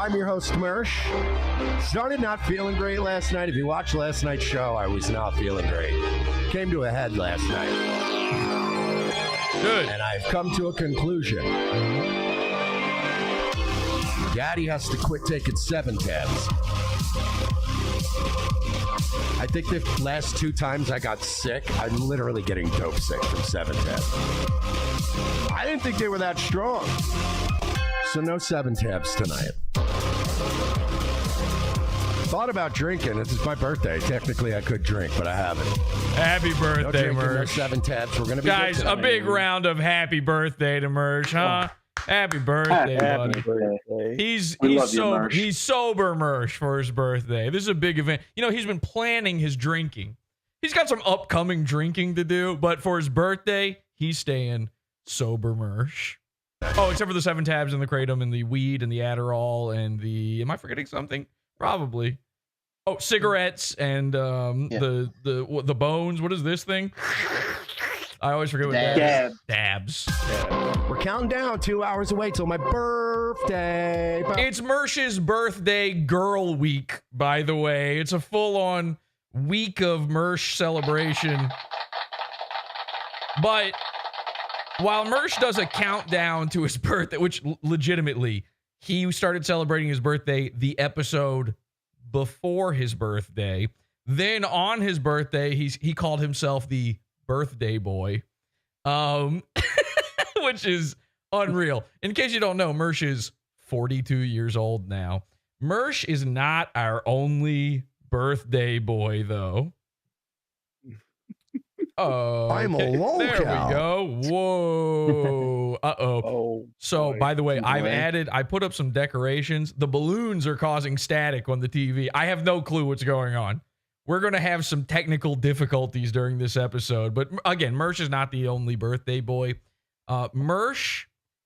I'm your host, Mersh. Started not feeling great last night. If you watched last night's show, I was not feeling great. Came to a head last night. Good. And I've come to a conclusion. Daddy has to quit taking 7 tabs. I think the last 2 times I got sick, I'm literally getting dope sick from 7 tabs. I didn't think they were that strong. So no 7 tabs tonight. Thought about drinking. It's my birthday. Technically, I could drink, but I haven't. Happy birthday, No drinking, Mersh. no 7 tabs. We're gonna be Guys, good a tonight. big round of happy birthday to Mersh, huh? Happy birthday, buddy. Birthday. He's sober. He's sober, Mersh, for his birthday. This is a big event. You know, he's been planning his drinking. He's got some upcoming drinking to do, but for his birthday, he's staying sober, Mersh. Oh, except for the 7 tabs and the kratom and the weed and the Adderall and the. Am I forgetting something? Probably. Oh, cigarettes and the bones. What is this thing? I always forget what that is. Dabs. We're counting down 2 hours away till my birthday. It's Mersh's birthday girl week, by the way. It's a full-on week of Mersh celebration. But while Mersh does a countdown to his birthday, which legitimately, he started celebrating his birthday the episode before his birthday. Then on his birthday, he called himself the birthday boy, which is unreal. In case you don't know, Mersh is 42 years old now. Mersh is not our only birthday boy, though. Oh, I'm a lolcow. There we go. Whoa. Uh-oh. Oh, So, boy. by the way, Boy. I put up some decorations. The balloons are causing static on the TV. I have no clue what's going on. We're going to have some technical difficulties during this episode. But again, Mersh is not the only birthday boy. Mersh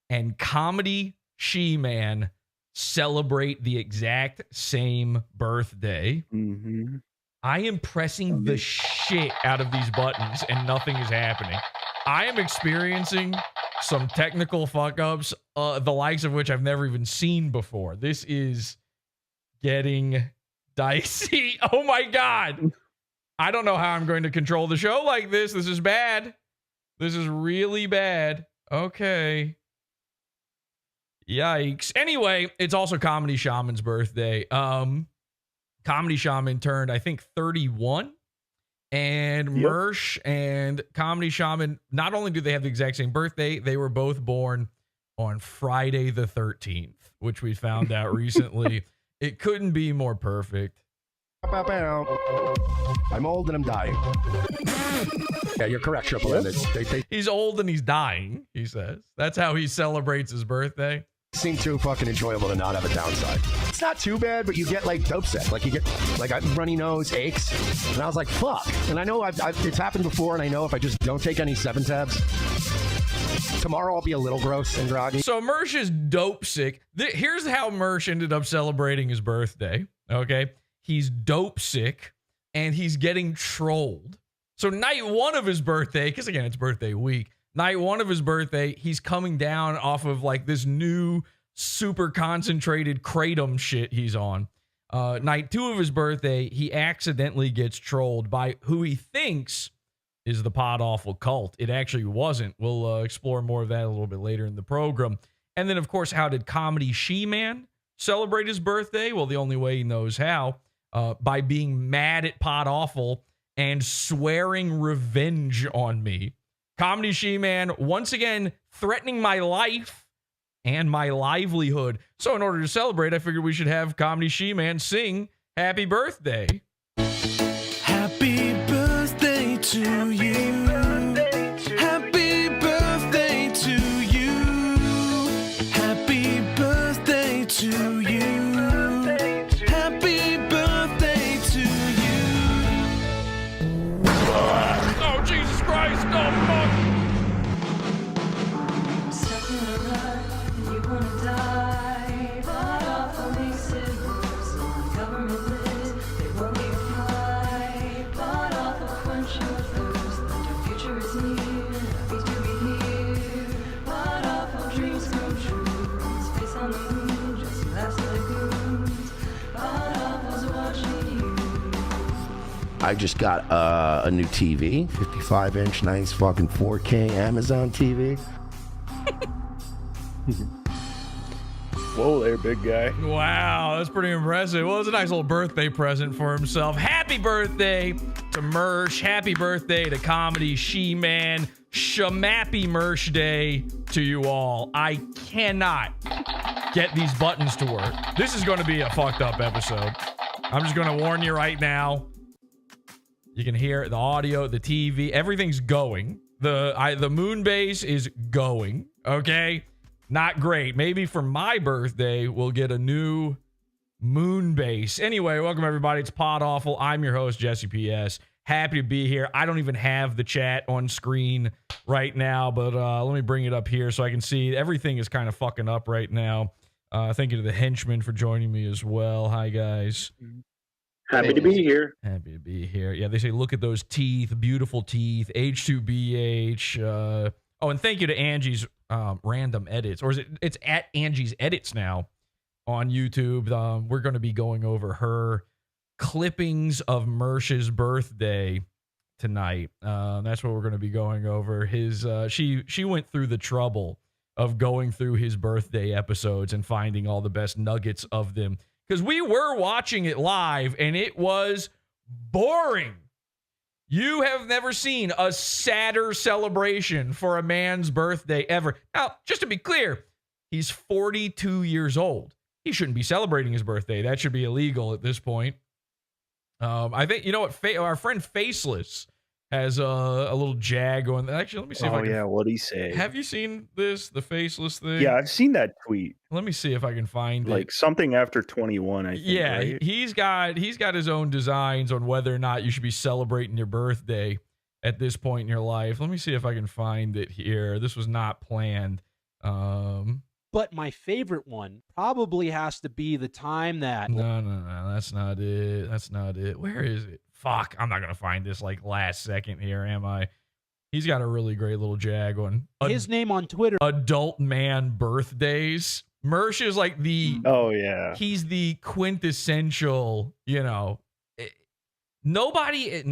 and Comedy Shaman celebrate the exact same birthday. Mm-hmm. I am pressing the shit out of these buttons and nothing is happening. I am experiencing some technical fuck-ups, the likes of which I've never even seen before. This is getting dicey. Oh my God. I don't know how I'm going to control the show like this. This is bad. This is really bad. Okay. Yikes. Anyway, it's also Comedy Shaman's birthday. Comedy Shaman turned, I think, 31. And Yep. Mersh and Comedy Shaman, not only do they have the exact same birthday, they were both born on Friday the 13th, which we found out recently. It couldn't be more perfect. I'm old and I'm dying. Yeah, you're correct, Triple M. They He's old and he's dying, he says. That's how he celebrates his birthday. seem too fucking enjoyable to not have a downside. It's not too bad, but you get like dope sick. Like you get like a runny nose, aches. And I was like, fuck. And I know it's happened before, and I know if I just don't take any 7 tabs, tomorrow I'll be a little gross and groggy. So Mersh is dope sick. Here's how Mersh ended up celebrating his birthday. Okay. He's dope sick and he's getting trolled. So night 1 of his birthday, because again, it's birthday week. Night 1 of his birthday, he's coming down off of like this new super concentrated kratom shit he's on. Night 2 of his birthday, he accidentally gets trolled by who he thinks is the Podawful cult. It actually wasn't. We'll explore more of that a little bit later in the program. And then, of course, how did Comedy Shaman celebrate his birthday? Well, the only way he knows how, by being mad at Podawful and swearing revenge on me. Comedy Shaman, once again, threatening my life and my livelihood. So in order to celebrate, I figured we should have Comedy Shaman sing Happy Birthday. Happy birthday to you. Happy birthday to you. Happy birthday to you. Happy birthday to you. Oh, Jesus Christ. Oh, fuck. I just got a new TV, 55-inch, nice fucking 4K Amazon TV. Whoa there, big guy. Wow, that's pretty impressive. Well, it's a nice little birthday present for himself. Happy birthday to Mersh. Happy birthday to comedy She-Man. SHAMAPPY MERSHDAY to you all. I cannot get these buttons to work. This is going to be a fucked up episode. I'm just going to warn you right now. You can hear the audio, the TV, everything's going. The moon base is going, okay? Not great. Maybe for my birthday, we'll get a new moon base. Anyway, welcome everybody. It's Podawful. I'm your host, Jesse PS. Happy to be here. I don't even have the chat on screen right now, but let me bring it up here so I can see. Everything is kind of fucking up right now. Thank you to the henchmen for joining me as well. Hi, guys. Happy to be here. Happy to be here. Yeah, they say, look at those teeth, beautiful teeth, H2BH. Oh, and thank you to Angie's random edits, or is it's at Angie's edits now on YouTube. We're going to be going over her clippings of Mersh's birthday tonight. That's what we're going to be going over. His she went through the trouble of going through his birthday episodes and finding all the best nuggets of them, because we were watching it live and it was boring. You have never seen a sadder celebration for a man's birthday ever. Now, just to be clear, he's 42 years old. He shouldn't be celebrating his birthday. That should be illegal at this point. I think, you know what, our friend Faceless has a little jag going. Actually, let me see if I can. Oh, yeah, what'd he say? Have you seen this, the Faceless thing? Yeah, I've seen that tweet. Let me see if I can find it. Like something after 21, I think, Yeah, right? he's got his own designs on whether or not you should be celebrating your birthday at this point in your life. Let me see if I can find it here. This was not planned. But my favorite one probably has to be the time that... No, that's not it. That's not it. Where is it? Fuck, I'm not going to find this like last second here, am I? He's got a really great little jag on. His name on Twitter. Adult man birthdays. Mersh is like the... Oh, yeah. He's the quintessential, you know... Nobody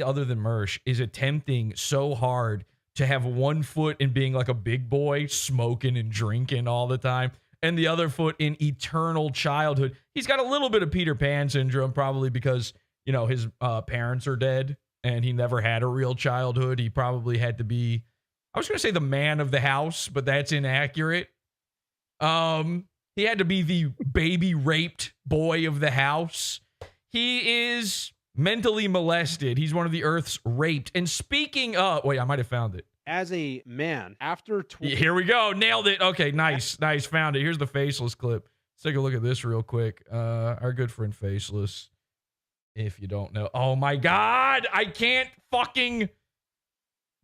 other than Mersh is attempting so hard to have one foot in being like a big boy, smoking and drinking all the time, and the other foot in eternal childhood. He's got a little bit of Peter Pan syndrome, probably because, you know, his parents are dead and he never had a real childhood. He probably had to be, I was going to say the man of the house, but that's inaccurate. He had to be the baby raped boy of the house. He is mentally molested. He's one of the Earth's raped. And speaking of, wait, I might have found it. As a man, after... Here we go. Nailed it. Okay, nice. Found it. Here's the Faceless clip. Let's take a look at this real quick. Our good friend Faceless. If you don't know. Oh my God. I can't fucking...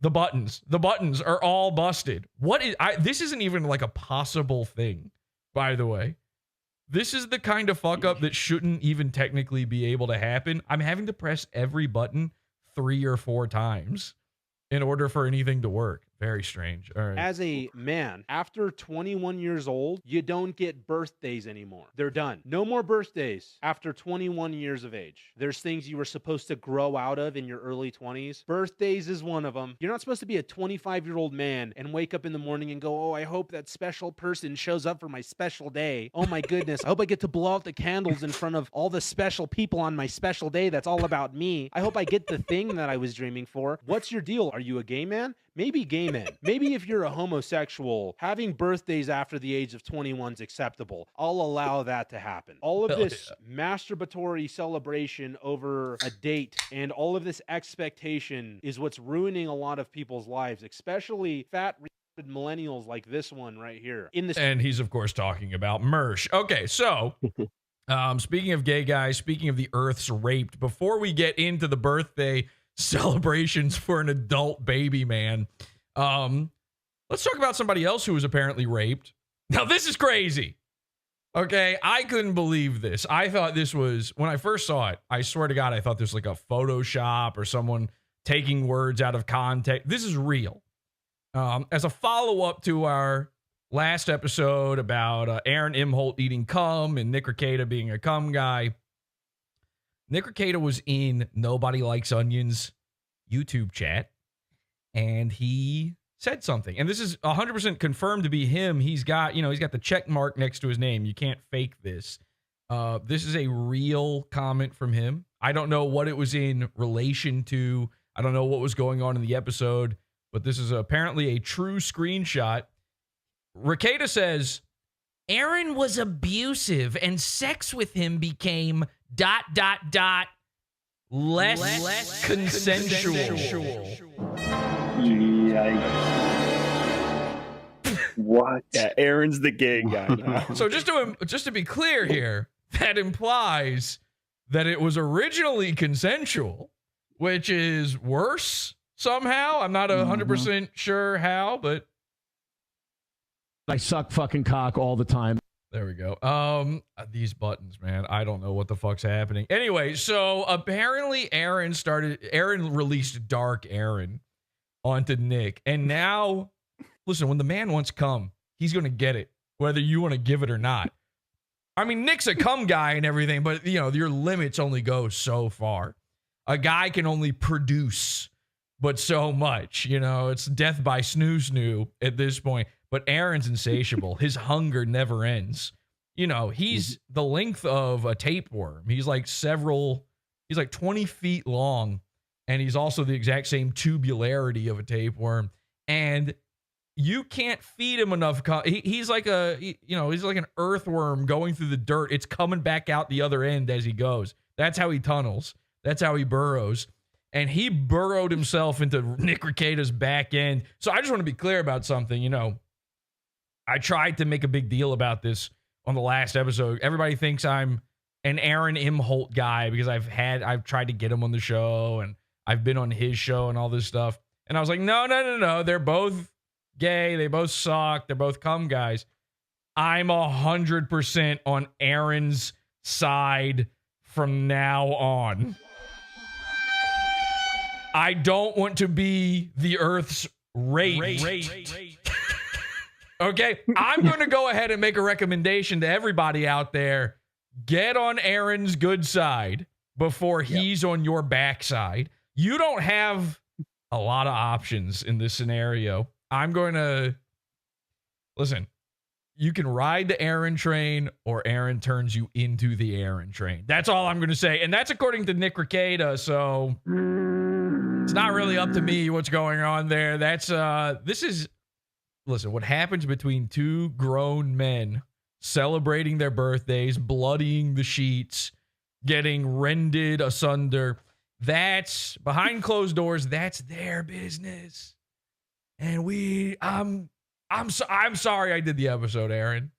The buttons are all busted. This isn't even like a possible thing, by the way. This is the kind of fuck up that shouldn't even technically be able to happen. I'm having to press every button 3 or 4 times in order for anything to work. Very strange. All right. As a man, after 21 years old, you don't get birthdays anymore. They're done. No more birthdays after 21 years of age. There's things you were supposed to grow out of in your early 20s. Birthdays is one of them. You're not supposed to be a 25-year-old man and wake up in the morning and go, oh, I hope that special person shows up for my special day. Oh my goodness. I hope I get to blow out the candles in front of all the special people on my special day. That's all about me. I hope I get the thing that I was dreaming for. What's your deal? Are you a gay man? Maybe gay men. Maybe if you're a homosexual, having birthdays after the age of 21 is acceptable. I'll allow that to happen. All of this masturbatory celebration over a date and all of this expectation is what's ruining a lot of people's lives, especially fat millennials like this one right here. And he's, of course, talking about Mersh. Okay, so... speaking of gay guys, speaking of the Earth's raped, before we get into the birthday celebrations for an adult baby man, let's talk about somebody else who was apparently raped. Now, this is crazy. Okay, I couldn't believe this. I thought this was, when I first saw it, I swear to God, I thought this was like a Photoshop or someone taking words out of context. This is real. As a follow-up to our last episode about Aaron Imholte eating cum and Rekieta being a cum guy, Nick Rekieta was in Nobody Likes Onions YouTube chat, and he said something. And this is 100% confirmed to be him. He's got the check mark next to his name. You can't fake this. This is a real comment from him. I don't know what it was in relation to. I don't know what was going on in the episode, but this is apparently a true screenshot. Rekieta says, Aaron was abusive and sex with him became ... less consensual. Yikes. What? Yeah, Aaron's the gay guy now. So just to be clear here, that implies that it was originally consensual, which is worse somehow. I'm not 100% sure how, but I suck fucking cock all the time. there we go. These buttons, man. I don't know what the fuck's happening. Anyway, so apparently Aaron released Dark Aaron onto Nick. And now, listen, when the man wants cum, he's going to get it, whether you want to give it or not. I mean, Nick's a cum guy and everything, but, your limits only go so far. A guy can only produce but so much. It's death by snoo at this point. But Aaron's insatiable. His hunger never ends. He's the length of a tapeworm. He's like 20 feet long, and he's also the exact same tubularity of a tapeworm. And you can't feed him enough. He's like he's like an earthworm going through the dirt. It's coming back out the other end as he goes. That's how he tunnels. That's how he burrows. And he burrowed himself into Nick Rekieta's back end. So I just want to be clear about something. I tried to make a big deal about this on the last episode. Everybody thinks I'm an Aaron Imholte guy because I've tried to get him on the show and I've been on his show and all this stuff. And I was like, no. They're both gay. They both suck. They're both cum guys. I'm 100% on Aaron's side from now on. I don't want to be the Earth's rape. Okay, I'm going to go ahead and make a recommendation to everybody out there. Get on Aaron's good side before he's on your backside. You don't have a lot of options in this scenario. I'm going to... Listen, you can ride the Aaron train or Aaron turns you into the Aaron train. That's all I'm going to say. And that's according to Nick Rekieta, so... It's not really up to me what's going on there. Listen, what happens between two grown men celebrating their birthdays, bloodying the sheets, getting rended asunder, that's behind closed doors. That's their business. And I'm sorry I did the episode, Aaron.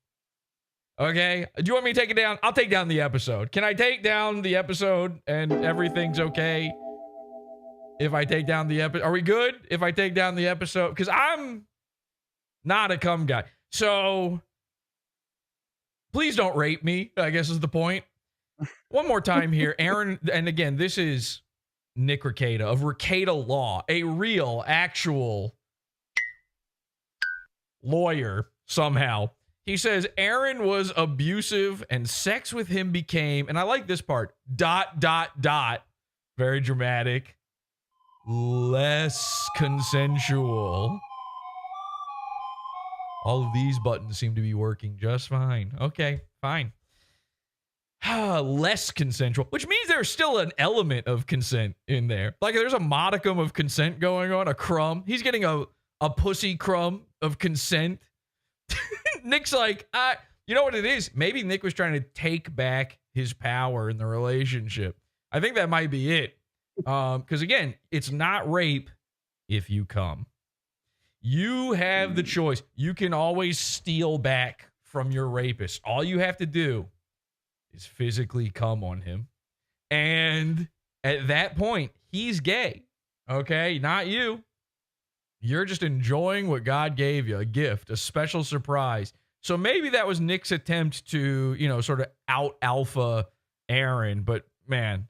Okay? Do you want me to take it down? I'll take down the episode. Can I take down the episode and everything's okay? If I take down the episode, are we good? If I take down the episode, because I'm not a cum guy. So please don't rape me, I guess is the point. One more time here, Aaron. And again, this is Nick Rekieta of Rekieta Law, a real, actual lawyer somehow. He says Aaron was abusive and sex with him became, and I like this part, ... very dramatic, less consensual. All of these buttons seem to be working just fine. Okay, fine. Less consensual, which means there's still an element of consent in there. Like there's a modicum of consent going on, a crumb. He's getting a pussy crumb of consent. Nick's like, you know what it is? Maybe Nick was trying to take back his power in the relationship. I think that might be it. Because again, it's not rape if you come. You have the choice. You can always steal back from your rapist. All you have to do is physically come on him. And at that point, he's gay. Okay? Not you. You're just enjoying what God gave you, a gift, a special surprise. So maybe that was Nick's attempt to, sort of out alpha Aaron. But man,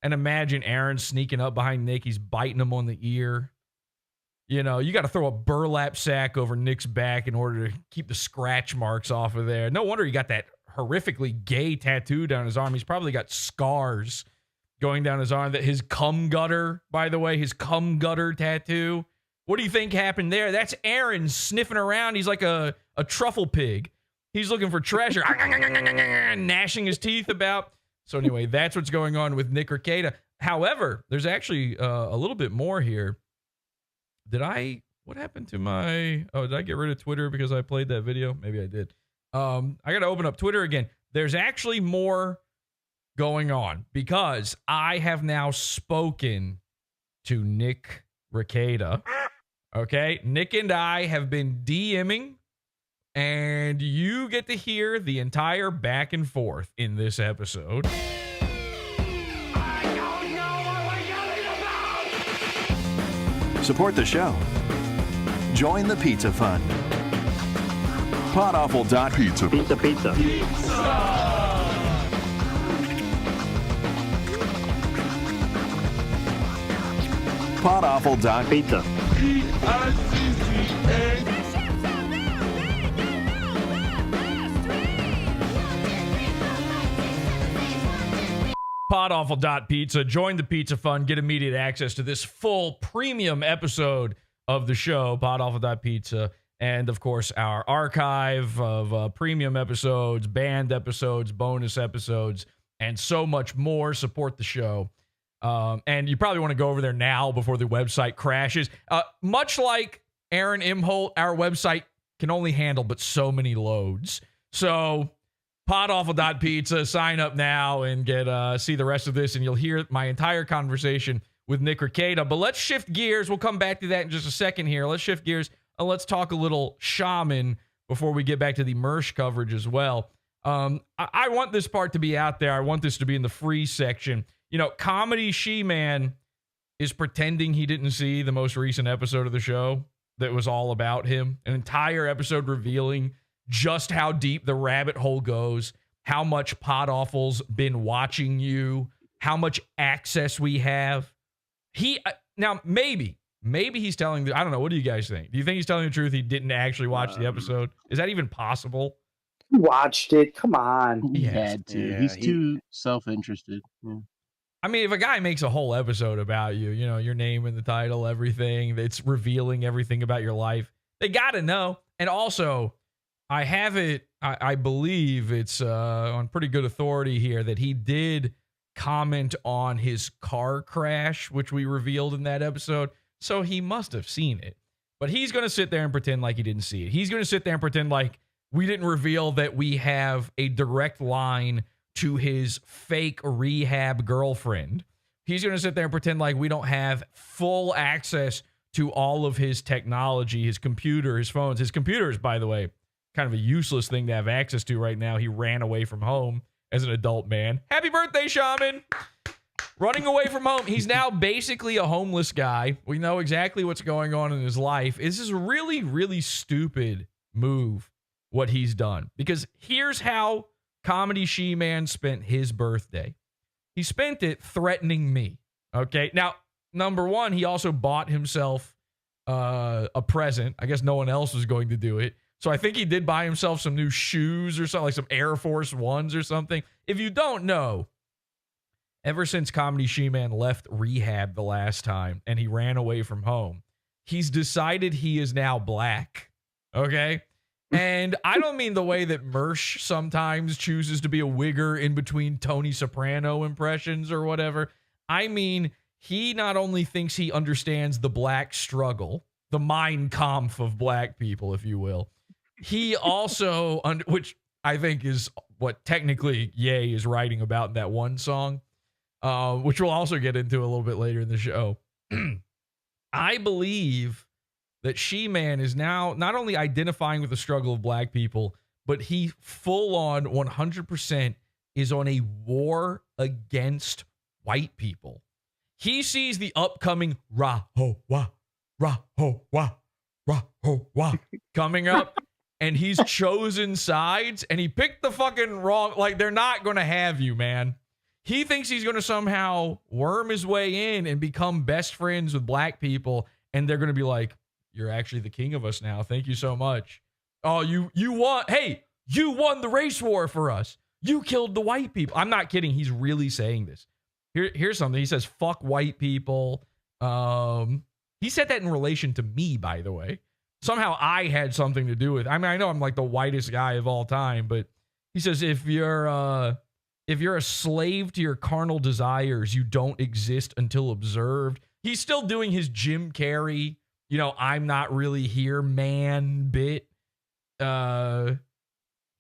and imagine Aaron sneaking up behind Nick. He's biting him on the ear. You got to throw a burlap sack over Nick's back in order to keep the scratch marks off of there. No wonder he got that horrifically gay tattoo down his arm. He's probably got scars going down his arm. That his cum gutter, by the way, his cum gutter tattoo. What do you think happened there? That's Aaron sniffing around. He's like a truffle pig. He's looking for treasure, gnashing his teeth about. So anyway, that's what's going on with Nick Rekieta. However, there's actually a little bit more here. What happened to my, did I get rid of Twitter because I played that video? Maybe I did. I got to open up Twitter again. There's actually more going on because I have now spoken to Nick Rekieta. Okay, Nick and I have been DMing, and you get to hear the entire back and forth in this episode. I don't know what we're yelling about! Support the show. Join the Pizza Fund. Podawful.pizza. Pizza. Podawful.pizza. Podawful.pizza. Join the Pizza Fund. Get immediate access to this full premium episode of the show, Podawful.pizza. And, of course, our archive of premium episodes, banned episodes, bonus episodes, and so much more. Support the show. And you probably want to go over there now before the website crashes. Much like Aaron Imholte, our website can only handle but so many loads. So Podawful.pizza, sign up now and get see the rest of this, and you'll hear my entire conversation with Nick Rekieta. But let's shift gears. We'll come back to that in just a second here. Let's shift gears and let's talk a little Shaman before we get back to the Mersh coverage as well. I want this part to be out there. I want this to be in the free section. You know, Comedy She-Man is pretending he didn't see the most recent episode of the show that was all about him. An entire episode revealing just how deep the rabbit hole goes, how much Podawful's been watching you, how much access we have. Now, maybe he's telling I don't know. What do you guys think? Do you think he's telling the truth? He didn't actually watch the episode? Is that even possible? He watched it. Come on. He had to. Yeah, He's too self-interested. Yeah. I mean, if a guy makes a whole episode about you, you know, your name in the title, everything, it's revealing everything about your life, they got to know. And also, I have it, I believe it's on pretty good authority here that he did comment on his car crash, which we revealed in that episode. So he must have seen it. But he's going to sit there and pretend like he didn't see it. He's going to sit there and pretend like we didn't reveal that we have a direct line to his fake rehab girlfriend. He's going to sit there and pretend like we don't have full access to all of his technology, his computer, his phones. His computer is, by the way, kind of a useless thing to have access to right now. He ran away from home as an adult man. Happy birthday, Shaman! Running away from home. He's now basically a homeless guy. We know exactly what's going on in his life. This is a really, really stupid move, what he's done. Because here's how Comedy She-Man spent his birthday. He spent it threatening me. Okay? Now, number one, he also bought himself a present. I guess no one else was going to do it. So I think he did buy himself some new shoes or something, like some Air Force Ones or something. If you don't know, ever since Comedy She-Man left rehab the last time and he ran away from home, he's decided he is now black. Okay? And I don't mean the way that Mersh sometimes chooses to be a wigger in between Tony Soprano impressions or whatever. I mean, he not only thinks he understands the black struggle, the Mein Kampf of black people, if you will, he also, which I think is what technically Ye is writing about in that one song, which we'll also get into a little bit later in the show. I believe that She-Man is now not only identifying with the struggle of black people, but he full on 100% is on a war against white people. He sees the upcoming Ra-ho-wah, Ra-ho-wah, Ra-ho-wah coming up, and he's chosen sides, and he picked the fucking wrong, like, they're not going to have you, man. He thinks he's going to somehow worm his way in and become best friends with black people, and they're going to be like, you're actually the king of us now. Thank you so much. Oh, you want, hey, You won the race war for us. You killed the white people. I'm not kidding. He's really saying this. Here's something. He says, fuck white people. He said that in relation to me, by the way. Somehow I had something to do with it. I mean, I know I'm like the whitest guy of all time, but he says, if you're a slave to your carnal desires, you don't exist until observed. He's still doing his Jim Carrey, I'm not really here, man bit.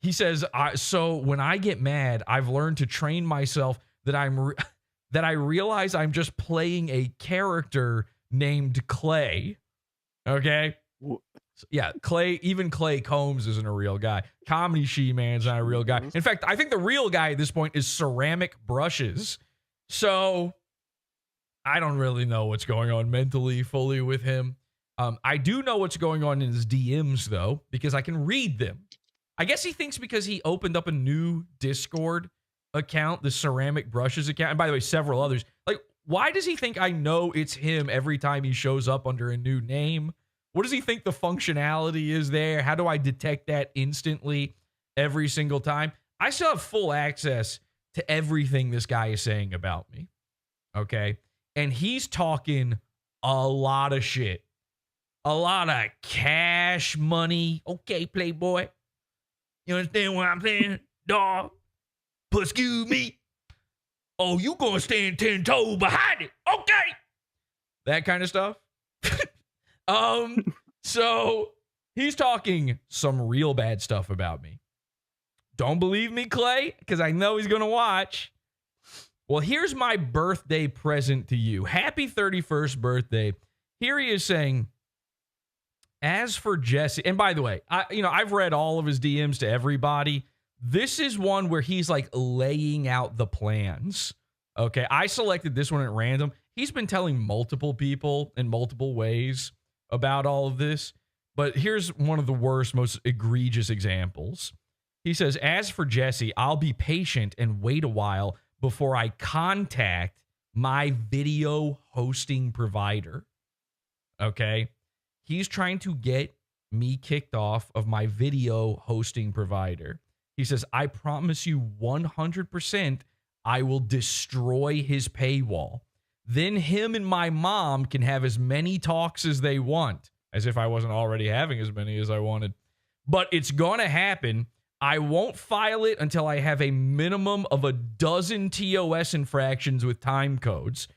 He says, so when I get mad, I've learned to train myself that I realize I'm just playing a character named Clay. Okay? Yeah, even Clay Combs isn't a real guy. Comedy She-Man's not a real guy. In fact, I think the real guy at this point is Ceramic Brushes. So I don't really know what's going on mentally fully with him. I do know what's going on in his DMs, though, because I can read them. I guess he thinks because he opened up a new Discord account, the Ceramic Brushes account, and by the way, several others. Like, why does he think I know it's him every time he shows up under a new name? What does he think the functionality is there? How do I detect that instantly every single time? I still have full access to everything this guy is saying about me. Okay? And he's talking a lot of shit. A lot of cash money. Okay, Playboy. You understand what I'm saying? Dog. Excuse me. Oh, you gonna stand 10 toes behind it. Okay. That kind of stuff. So he's talking some real bad stuff about me. Don't believe me, Clay? Because I know he's gonna watch. Well, here's my birthday present to you. Happy 31st birthday. Here he is saying, as for Jesse, and by the way, I've read all of his DMs to everybody. This is one where he's like laying out the plans. Okay, I selected this one at random. He's been telling multiple people in multiple ways about all of this, but here's one of the worst, most egregious examples. He says, as for Jesse, I'll be patient and wait a while before I contact my video hosting provider. Okay? He's trying to get me kicked off of my video hosting provider. He says, I promise you 100% I will destroy his paywall. Then him and my mom can have as many talks as they want. As if I wasn't already having as many as I wanted. But it's going to happen. I won't file it until I have a minimum of a dozen TOS infractions with time codes.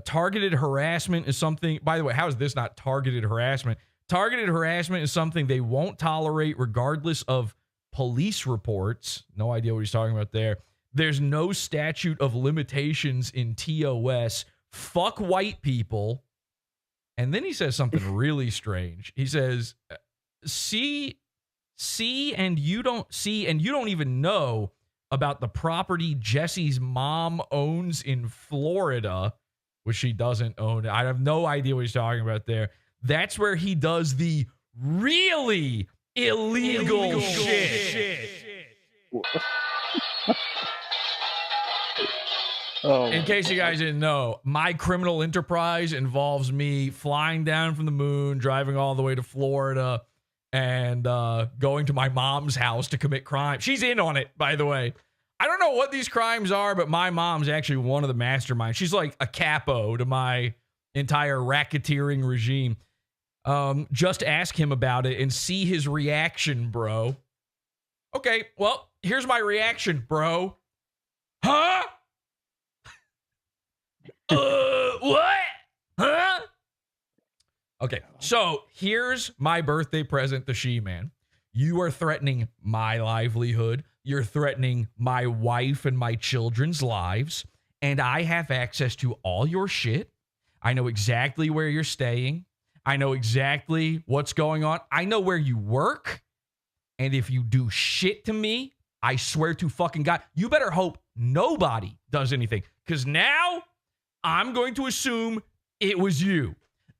Targeted harassment is something, by the way, how is this not targeted harassment? Targeted harassment is something they won't tolerate regardless of police reports. No idea what he's talking about there. There's no statute of limitations in TOS. Fuck white people. And then he says something really strange. He says, see, and you don't even know about the property Jesse's mom owns in Florida, which she doesn't own. I have no idea what he's talking about there. That's where he does the really illegal shit. In case you guys didn't know, my criminal enterprise involves me flying down from the moon, driving all the way to Florida, and going to my mom's house to commit crime. She's in on it, by the way. I don't know what these crimes are, but my mom's actually one of the masterminds. She's like a capo to my entire racketeering regime. Just ask him about it and see his reaction, bro. Okay, well, here's my reaction, bro. Huh? What? Huh? Okay, so here's my birthday present, the She-Man. You are threatening my livelihood. You're threatening my wife and my children's lives. And I have access to all your shit. I know exactly where you're staying. I know exactly what's going on. I know where you work. And if you do shit to me, I swear to fucking God, you better hope nobody does anything. Because now I'm going to assume it was you.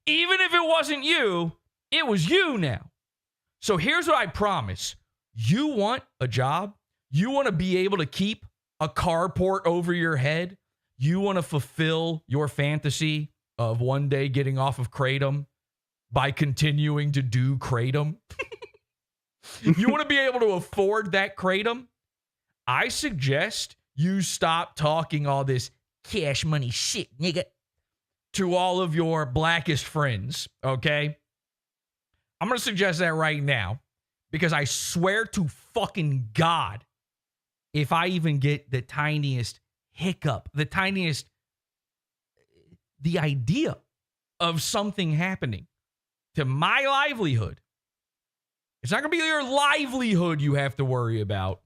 Even if it wasn't you, it was you now. So here's what I promise. You want a job? You want to be able to keep a carport over your head? You want to fulfill your fantasy of one day getting off of Kratom by continuing to do Kratom? You want to be able to afford that kratom? I suggest you stop talking all this cash money shit, nigga, to all of your blackest friends, okay? I'm going to suggest that right now because I swear to fucking God, if I even get the tiniest hiccup, the idea of something happening to my livelihood, it's not going to be your livelihood you have to worry about,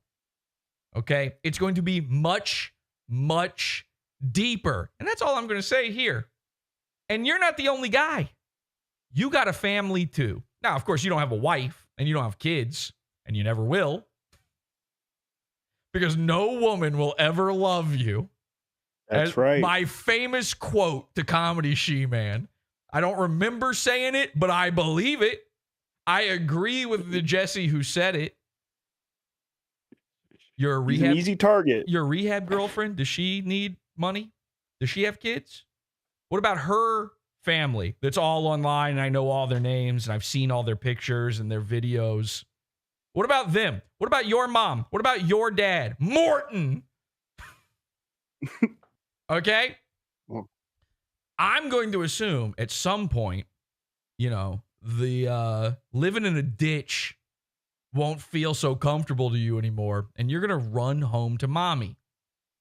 okay? It's going to be much, much deeper. And that's all I'm going to say here. And you're not the only guy. You got a family too. Now, of course, you don't have a wife and you don't have kids and you never will because no woman will ever love you. That's right. My famous quote to Comedy She-Man. I don't remember saying it, but I believe it. I agree with the Jesse who said it. You're a He's rehab, an easy target. your rehab girlfriend, does she need money? Does she have kids? What about her family that's all online and I know all their names and I've seen all their pictures and their videos? What about them? What about your mom? What about your dad? Morton! Okay? I'm going to assume at some point, you know, the living in a ditch won't feel so comfortable to you anymore, and you're going to run home to mommy.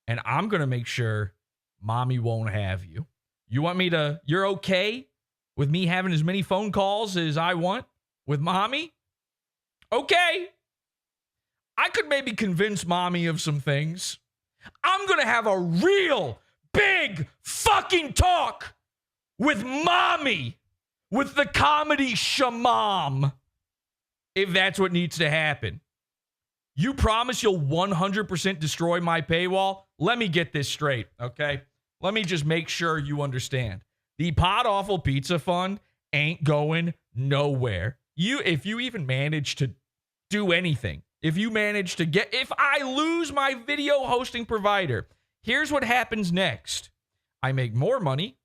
And I'm going to make sure mommy won't have you. You want me to, you're okay with me having as many phone calls as I want with mommy? Okay. I could maybe convince mommy of some things. I'm going to have a real big fucking talk with mommy, with the comedy Shaman, if that's what needs to happen. You promise you'll 100% destroy my paywall? Let me get this straight, okay? Let me just make sure you understand. The Podawful Pizza Fund ain't going nowhere. If you even manage to do anything, if I lose my video hosting provider, here's what happens next. I make more money,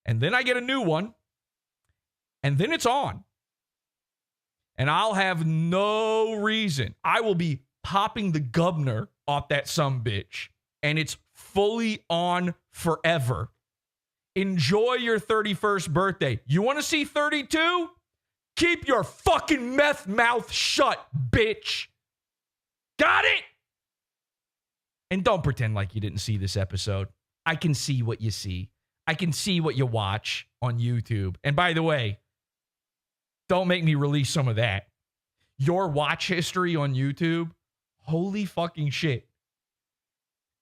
and then I get a new one, and then it's on. And I'll have no reason. I will be popping the governor off that sumbitch, and it's fully on forever. Enjoy your 31st birthday. You want to see 32? Keep your fucking meth mouth shut, bitch. Got it? And don't pretend like you didn't see this episode. I can see what you see. I can see what you watch on YouTube. And by the way, don't make me release some of that. Your watch history on YouTube, holy fucking shit.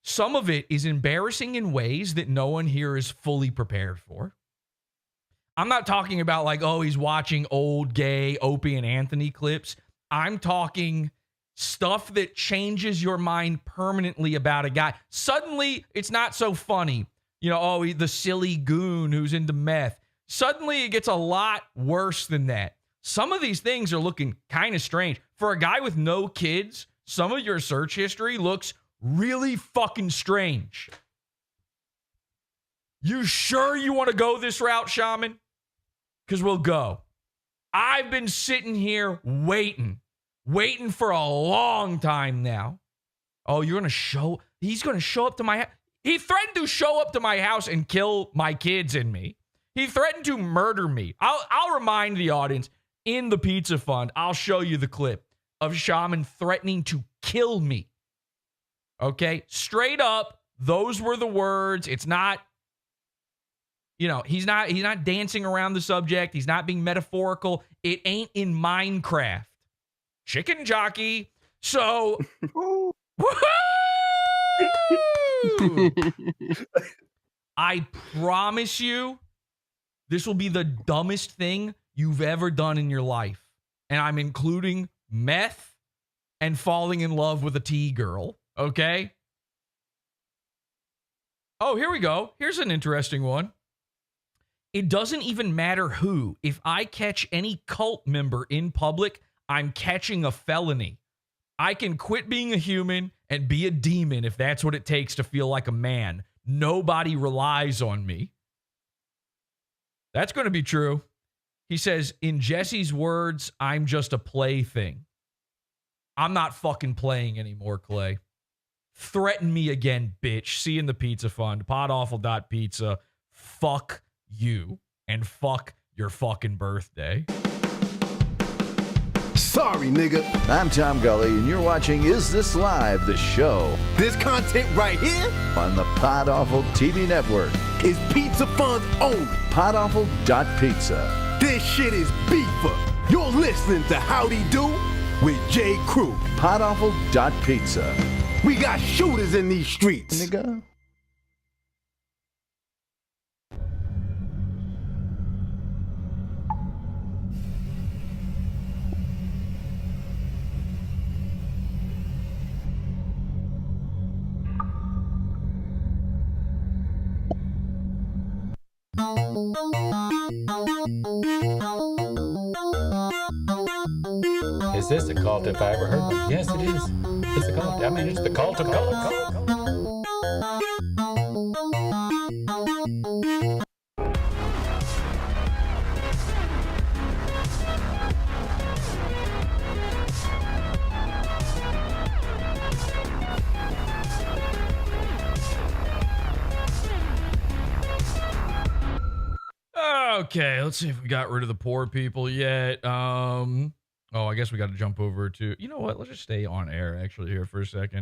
Some of it is embarrassing in ways that no one here is fully prepared for. I'm not talking about like, oh, he's watching old gay Opie and Anthony clips. I'm talking stuff that changes your mind permanently about a guy. Suddenly, it's not so funny. You know, oh, the silly goon who's into meth. Suddenly, it gets a lot worse than that. Some of these things are looking kind of strange. For a guy with no kids, some of your search history looks really fucking strange. You sure you want to go this route, Shaman? Because we'll go. I've been sitting here waiting for a long time now. Oh, he's going to show up to my house. He threatened to show up to my house and kill my kids and me. He threatened to murder me. I'll remind the audience, in the Pizza Fund, I'll show you the clip of Shaman threatening to kill me. Okay? Straight up, those were the words. It's not, you know, he's not dancing around the subject. He's not being metaphorical. It ain't in Minecraft. Chicken jockey. So, I promise you, this will be the dumbest thing you've ever done in your life. And I'm including meth and falling in love with a T-girl. Okay? Oh, here we go. Here's an interesting one. It doesn't even matter who. If I catch any cult member in public, I'm catching a felony. I can quit being a human and be a demon if that's what it takes to feel like a man. Nobody relies on me. That's going to be true. He says, in Jesse's words, I'm just a plaything. I'm not fucking playing anymore, Clay. Threaten me again, bitch. See you in the pizza fund. Podawful.pizza. Fuck you. And fuck your fucking birthday. Sorry, nigga. I'm Tom Gully, and you're watching Is This Live, the show This content right here on the Podawful TV network. is pizza funds only. Podawful.pizza. This shit is beefer. You're listening to Howdy Do with J. Crew. Podawful.pizza. We got shooters in these streets. Nigga. Is this a cult if I ever heard one? Yes, it is. It's a cult. I mean, it's the cult of cult. Okay, let's see if we got rid of the poor people yet. Oh, I guess we got to jump over to, you know what? Let's just stay on air actually here for a second.